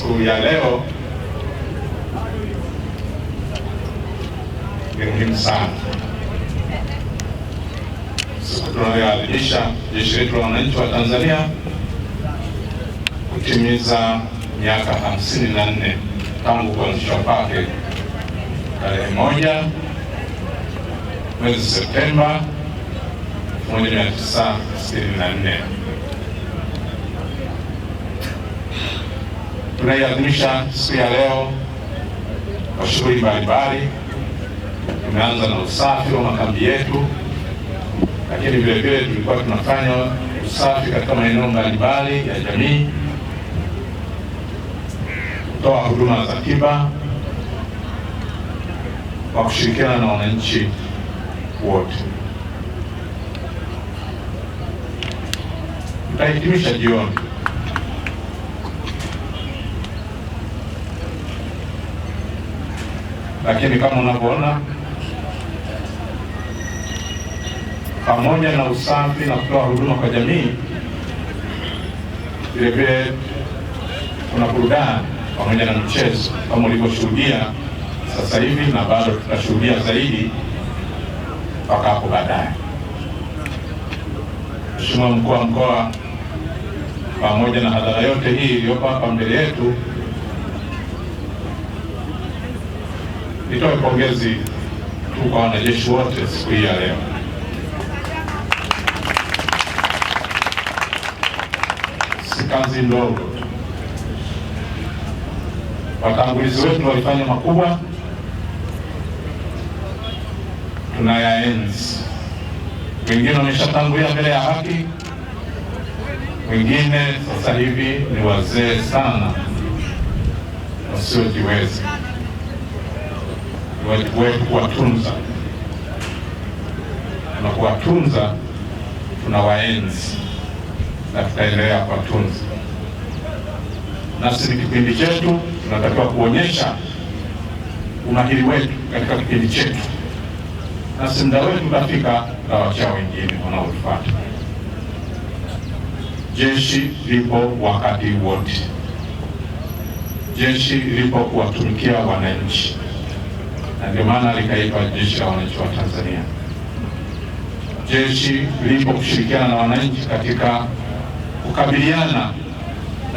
siku ya leo ni muhimu sana. Siku tunayoadhimisha jeshi letu la wananchi wa Tanzania kutimiza miaka 54 tangu kuanzishwa kwake tarehe 1 mwezi Septemba 1964. Tunaiadhimisha siku ya leo kwa shughuli mbalimbali. Tumeanza na usafi wa makambi yetu, lakini vile vile tulikuwa tunafanya usafi katika maeneo mbalimbali ya jamii, kutoa huduma za tiba kwa kushirikiana na wananchi wote. Tutahitimisha jioni lakini kama unavyoona, pamoja na usafi na kutoa huduma kwa jamii, vile vile kuna burudani pamoja na michezo kama ulivyoshuhudia sasa hivi, na bado tutashuhudia zaidi mpaka hapo baadaye. Mheshimiwa Mkuu wa Mkoa, pamoja na hadhara yote hii iliyopo hapa mbele yetu, nitoe pongezi tu kwa wanajeshi wote siku hii ya leo. Si kazi ndogo. Watangulizi wetu walifanya makubwa, tunayaenzi. Wengine wameshatangulia mbele ya haki, wengine sasa hivi ni wazee sana wasiojiweza. Ni wajibu wetu kuwatunza, na kuwatunza tunawaenzi na tutaendelea kuwatunza. Nasi ni kipindi chetu, tunatakiwa kuonyesha umahiri wetu katika kipindi chetu, nasi muda wetu utafika, tutawachia wengine wanaotufuata. Jeshi lipo wakati wote. Jeshi lipo kuwatumikia wananchi, na ndio maana likaitwa Jeshi la Wananchi wa Tanzania. Jeshi lipo kushirikiana na wananchi katika kukabiliana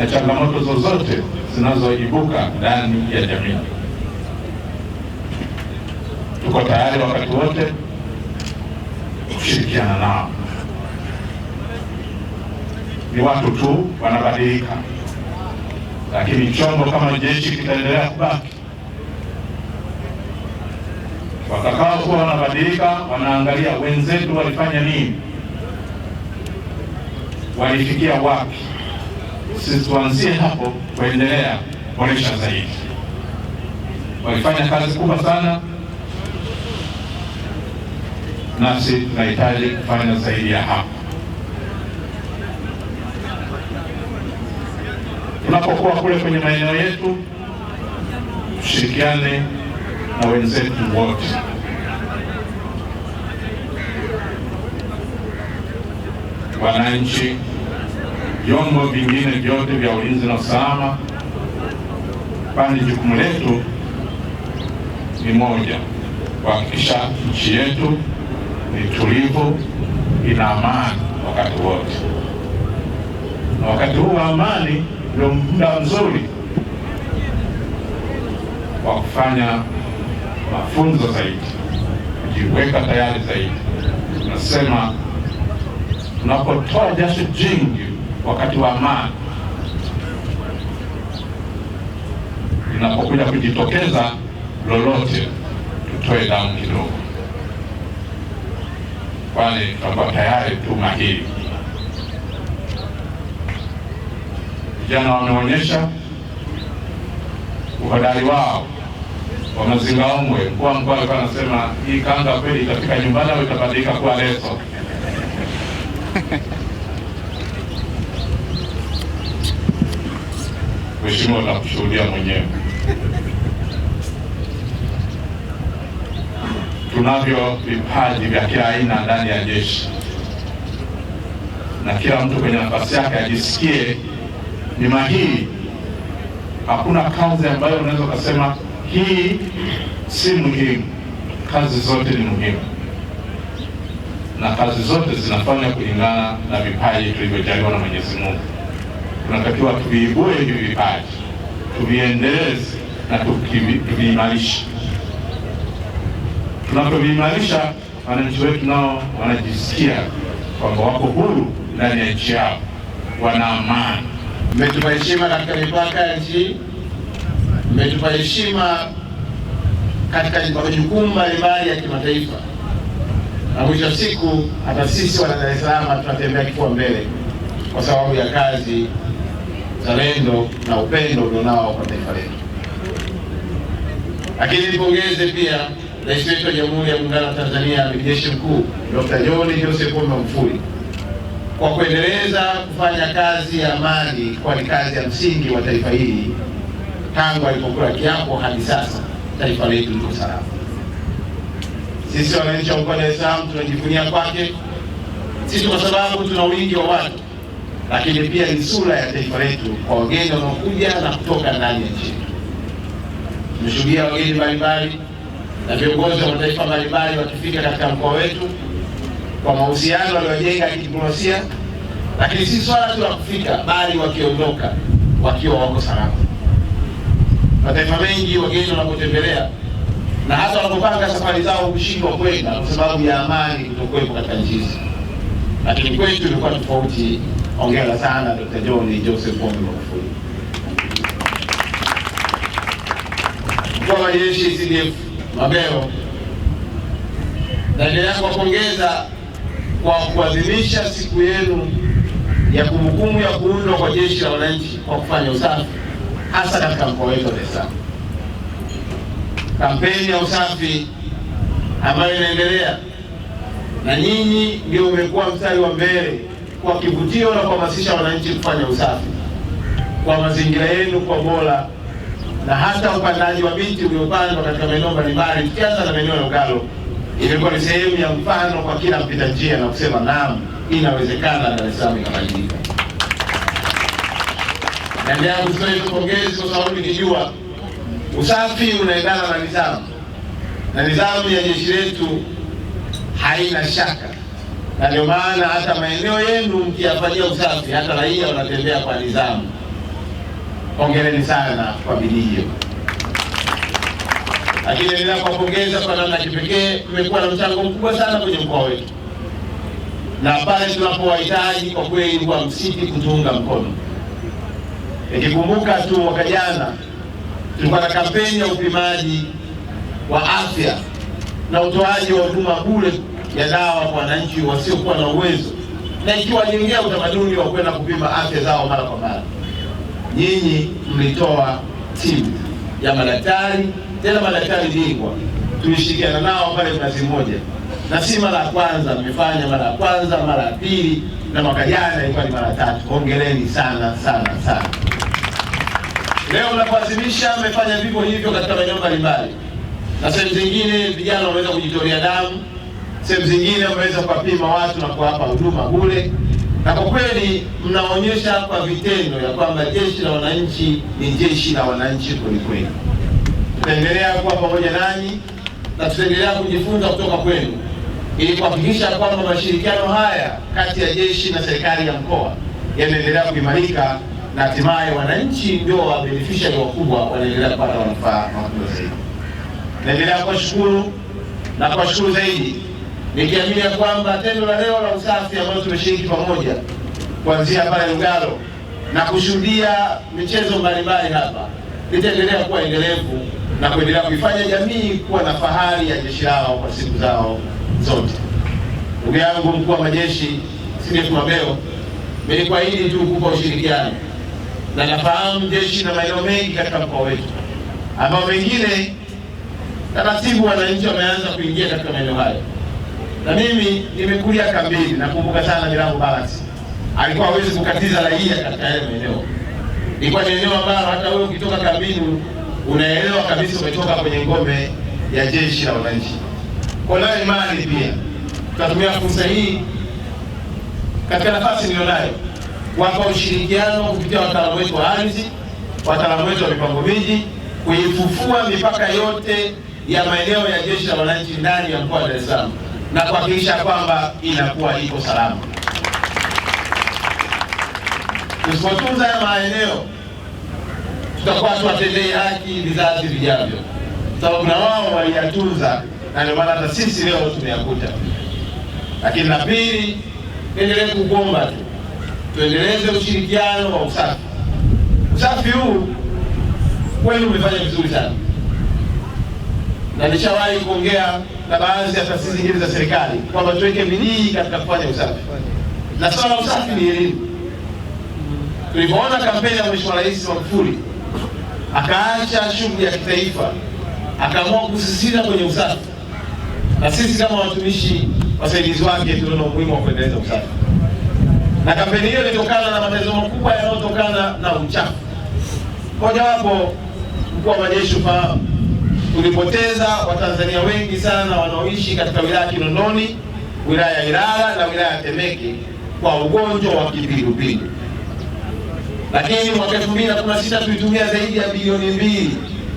na changamoto zozote zinazoibuka ndani ya jamii. Tuko tayari wakati wote kushirikiana nao. Ni watu tu wanabadilika, lakini chombo kama jeshi kitaendelea kubaki. Watakao kuwa wanabadilika, wanaangalia wenzetu walifanya nini, walifikia wapi, sisi tuanzie hapo kuendelea kuboresha zaidi. Walifanya kazi kubwa sana, nasi tunahitaji kufanya zaidi ya hapo. Tunapokuwa kule kwenye maeneo yetu, tushirikiane na wenzetu wote. Wananchi, vyombo vingine vyote vya ulinzi na usalama, kwani jukumu letu ni moja: kuhakikisha nchi yetu ni tulivu, ina amani wakati wote. Na wakati huu wa amani ndio muda mzuri wa kufanya mafunzo zaidi, kujiweka tayari zaidi. Tunasema tunapotoa jasho jingi wakati wa amani, linapokuja kujitokeza lolote, tutoe damu kidogo, kwani tutakuwa tayari tu mahiri. Vijana wameonyesha uhodari wao wa mazingaombwe. Mkuu wa mkoa alikuwa anasema hii kanga kweli itafika nyumbani au itabadilika kuwa leso? Mheshimiwa, utakushuhudia mwenyewe. Tunavyo vipaji vya kila aina ndani ya jeshi, na kila mtu kwenye nafasi yake ajisikie ni mahiri Hakuna kazi ambayo unaweza kusema hii si muhimu. Kazi zote ni muhimu, na kazi zote zinafanya kulingana na vipaji tulivyojaliwa na Mwenyezi Mungu. Tunatakiwa tuviibue hivi vipaji, tuviendeleze na tuviimarishe. Tunapoviimarisha, wananchi wetu nao wanajisikia kwamba wako huru ndani ya nchi yao, wana amani. Mmetupa heshima katika mipaka ya nchi, mmetupa heshima katika majukumu mbalimbali ya kimataifa, na mwisho siku hata sisi wana Dar es Salaam tunatembea kifua mbele kwa sababu ya kazi, uzalendo na upendo ulionao kwa taifa letu. Lakini nipongeze pia Rais wetu wa Jamhuri ya Muungano wa Tanzania, Amiri Jeshi Mkuu Dr. John Joseph Pombe Magufuli kwa kuendeleza kufanya kazi ya amani, kwa ni kazi ya msingi wa taifa hili. Tangu alipokula kiapo hadi sasa taifa letu liko salama. Sisi wananchi wa mkoa wa Dar es Salaam tunajivunia kwake, sisi kwa sababu tuna wingi wa watu, lakini pia ni sura ya taifa letu kwa wageni wanaokuja na kutoka ndani ya nchi. Tumeshuhudia wageni mbalimbali na viongozi wa mataifa mbalimbali wakifika katika mkoa wetu kwa mahusiano waliojenga kidiplomasia, lakini si swala tu la kufika, bali wakiondoka wakiwa wako salama. Mataifa mengi wageni wanapotembelea na hata wanapopanga safari zao kushindwa kwenda kwa sababu ya amani kutokuwepo katika nchi hizi, lakini kwetu ilikuwa tofauti. Hongera sana Dr. John Joseph Pombe Magufuli. Mkuu wa Majeshi CDF Mabeo, naendelea kuwapongeza kwa kuadhimisha siku yenu ya kumbukumbu ya kuundwa kwa Jeshi la Wananchi kwa kufanya usafi hasa katika mkoa wetu wa Dar es Salaam. Kampeni ya usafi ambayo inaendelea, na nyinyi ndio umekuwa mstari wa mbele kwa kivutio na kuhamasisha wananchi kufanya usafi kwa mazingira yenu kwa bora, na hata upandaji wa miti uliopandwa katika maeneo mbalimbali, tukianza na maeneo ya Ugalo, ilikuwa ni sehemu ya mfano kwa kila mpita njia na kusema naam, inawezekana Dar es Salaam ikabadilika. Naendelea kutoa pongezi kwa sababu nikijua usafi unaendana na nidhamu, na nidhamu ya jeshi letu haina shaka, na ndio maana hata maeneo yenu mkiyafanyia usafi hata raia wanatembea kwa nidhamu. Hongereni sana kwa bidii hiyo. Lakini nina kuwapongeza kwa namna kipekee, mmekuwa na mchango mkubwa sana kwenye mkoa wetu, na pale tunapowahitaji kwa kweli kwa msiti kutuunga mkono. Nikikumbuka tu mwaka jana tulikuwa na kampeni ya upimaji wa afya na utoaji wa huduma bure ya dawa kwa wananchi wasiokuwa na uwezo, na ikiwajengea utamaduni wa kwenda kupima afya zao mara kwa mara. Nyinyi mlitoa timu ya madaktari, tena madaktari bingwa, tulishirikiana nao pale Mnazi Mmoja, na si mara ya kwanza mmefanya, mara ya kwanza, mara ya pili, na mwaka jana ilikuwa ni mara tatu. Hongereni sana sana sana. Leo mnapoadhimisha mmefanya vivyo hivyo katika maeneo mbalimbali, na sehemu zingine vijana wameweza kujitolea damu, sehemu zingine wameweza kuwapima watu na kuwapa huduma bure, na kwa kweli mnaonyesha kwa vitendo ya kwamba jeshi la wananchi ni jeshi la wananchi kweli kweli. Tutaendelea kuwa pamoja nanyi na tutaendelea kujifunza kutoka kwenu ili kuhakikisha kwamba mashirikiano haya kati ya jeshi na serikali ya mkoa yanaendelea kuimarika, na hatimaye wananchi ndio wa beneficiary wakubwa wanaendelea kupata manufaa makubwa zaidi. Naendelea kuwashukuru na kuwashukuru zaidi, nikiamini ya kwamba tendo la leo la usafi ambalo tumeshiriki pamoja kuanzia pale Ugalo na kushuhudia michezo mbalimbali hapa litaendelea kuwa endelevu na kuendelea kuifanya jamii kuwa na fahari ya jeshi lao kwa siku zao zote. Ndugu yangu mkuu wa majeshi CDF Mabeo, nilikuahidi tu kukupa ushirikiano, na nafahamu jeshi na maeneo mengi katika mkoa wetu ambao mengine taratibu wananchi wameanza kuingia katika maeneo hayo. Na mimi nimekulia kambini, nakumbuka sana Milango Balance alikuwa hawezi kukatiza raia katika yale maeneo. Ilikuwa ni eneo ambalo hata wewe ukitoka kambini unaelewa kabisa umetoka kwenye ngome ya jeshi la wananchi. Kwa nayo imani pia tutatumia fursa hii katika nafasi nilionayo kuwapa ushirikiano kupitia wataalamu wetu wa ardhi, wataalamu wetu wa mipango miji kuifufua mipaka yote ya maeneo ya Jeshi la Wananchi ndani ya mkoa wa Dar es Salaam na kuhakikisha kwamba inakuwa iko salama. Tusipotunza haya maeneo, tutakuwa tuwatendei haki vizazi vijavyo, sababu na wao waliyatunza, na ndio maana hata sisi leo tumeyakuta. Lakini la pili, endelee kuomba tu tuendeleze ushirikiano wa usafi. Usafi huu kweli umefanya vizuri sana, na nishawahi kuongea na baadhi ya taasisi zingine za serikali kwamba tuweke bidii katika kufanya usafi, na swala la usafi ni elimu. Tulipoona kampeni ya Mheshimiwa Rais Magufuli akaacha shughuli ya kitaifa, akaamua kusisitiza kwenye usafi, na sisi kama watumishi wasaidizi wake tunaona umuhimu wa kuendeleza usafi. Na kampeni hiyo ilitokana na matatizo makubwa yanayotokana na uchafu. Mojawapo, mkuu wa majeshi ufahamu, tulipoteza Watanzania wengi sana wanaoishi katika wilaya ya Kinondoni, wilaya ya Ilala na wilaya ya Temeke kwa ugonjwa wa kipindupindu. Lakini mwaka 2016 tulitumia zaidi ya bilioni 2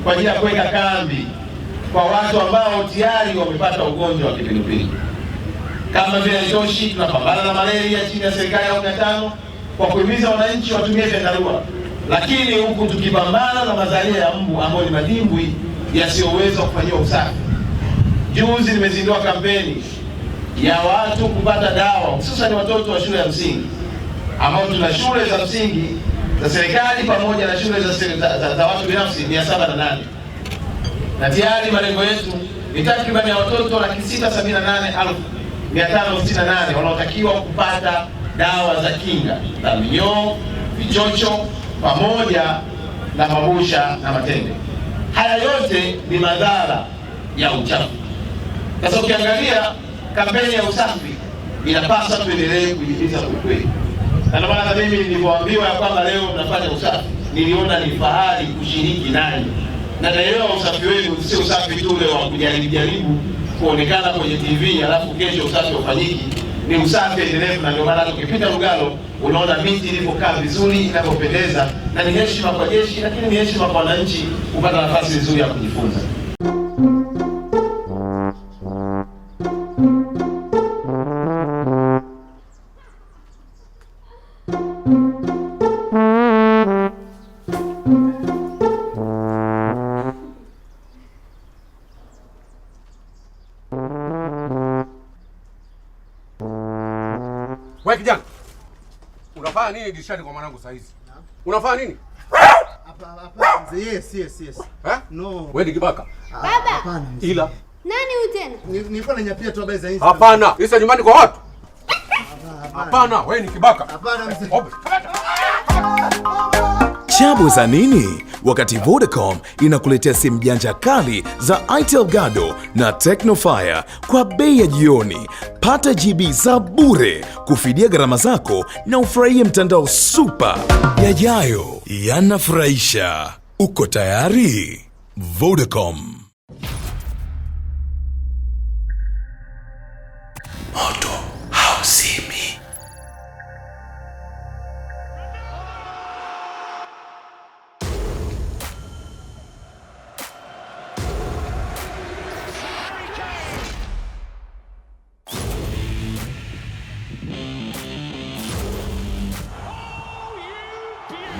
kwa ajili ya kuweka kambi kwa watu ambao tayari wamepata ugonjwa wa kipindupindu. Kama vile haitoshi, tunapambana na malaria chini ya serikali ya awamu ya 5 kwa kuhimiza wananchi watumie vyandarua, lakini huku tukipambana na mazalia ya mbu ambao ni madimbwi yasiyoweza kufanyiwa usafi. Juzi nimezindua kampeni ya watu kupata dawa, hususan watoto wa shule ya msingi, ambao tuna shule za msingi za serikali pamoja na shule za watu binafsi 708, na tayari malengo yetu ni takriban ya watoto 678,568 wanaotakiwa kupata dawa za kinga za minyoo, vichocho pamoja na mabusha na matende. Haya yote ni madhara ya uchafu. Sasa ukiangalia kampeni ya usafi inapaswa tuendelee kujifunza kweli. Na ndio maana mimi nilipoambiwa kwamba leo tunafanya usafi, niliona ni fahari kushiriki nanyi. Na naelewa usafi wenu sio usafi tu ule wa kujaribu kuonekana kwenye TV alafu kesho usafi ufanyiki. Ni usafi endelevu, na ndio maana ukipita Lugalo unaona miti ilipokaa vizuri, inavyopendeza, na ni heshima kwa jeshi, lakini ni heshima kwa wananchi kupata nafasi nzuri ya kujifunza. Wewe kijana, unafanya nini dirishani kwa mwanangu saa hizi? Unafanya nini? Hapana mzee, yes. Eh? No. Wewe ni kibaka? Baba. Hapana mzee. Ila Nani huyu tena? Nilikuwa nanyapia tu habari za Insta. hapana, Insta nyumbani kwa watu. Hapana, wewe ni kibaka. Hapana mzee. Chabu za nini? Wakati Vodacom inakuletea simu janja kali za Itel Gado na Tecnofire kwa bei ya jioni. Pata GB za bure kufidia gharama zako na ufurahie mtandao super. Yajayo yanafurahisha. Uko tayari? Vodacom. Moto hauzimi.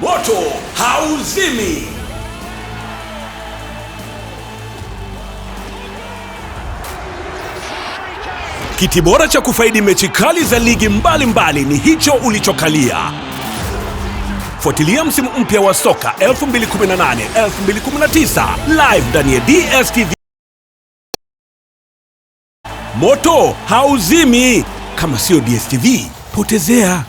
Moto hauzimi. Kiti bora cha kufaidi mechi kali za ligi mbalimbali ni hicho ulichokalia. Fuatilia msimu mpya wa soka 2018-2019 live ndani ya DStv. Moto hauzimi. Kama sio DStv, potezea.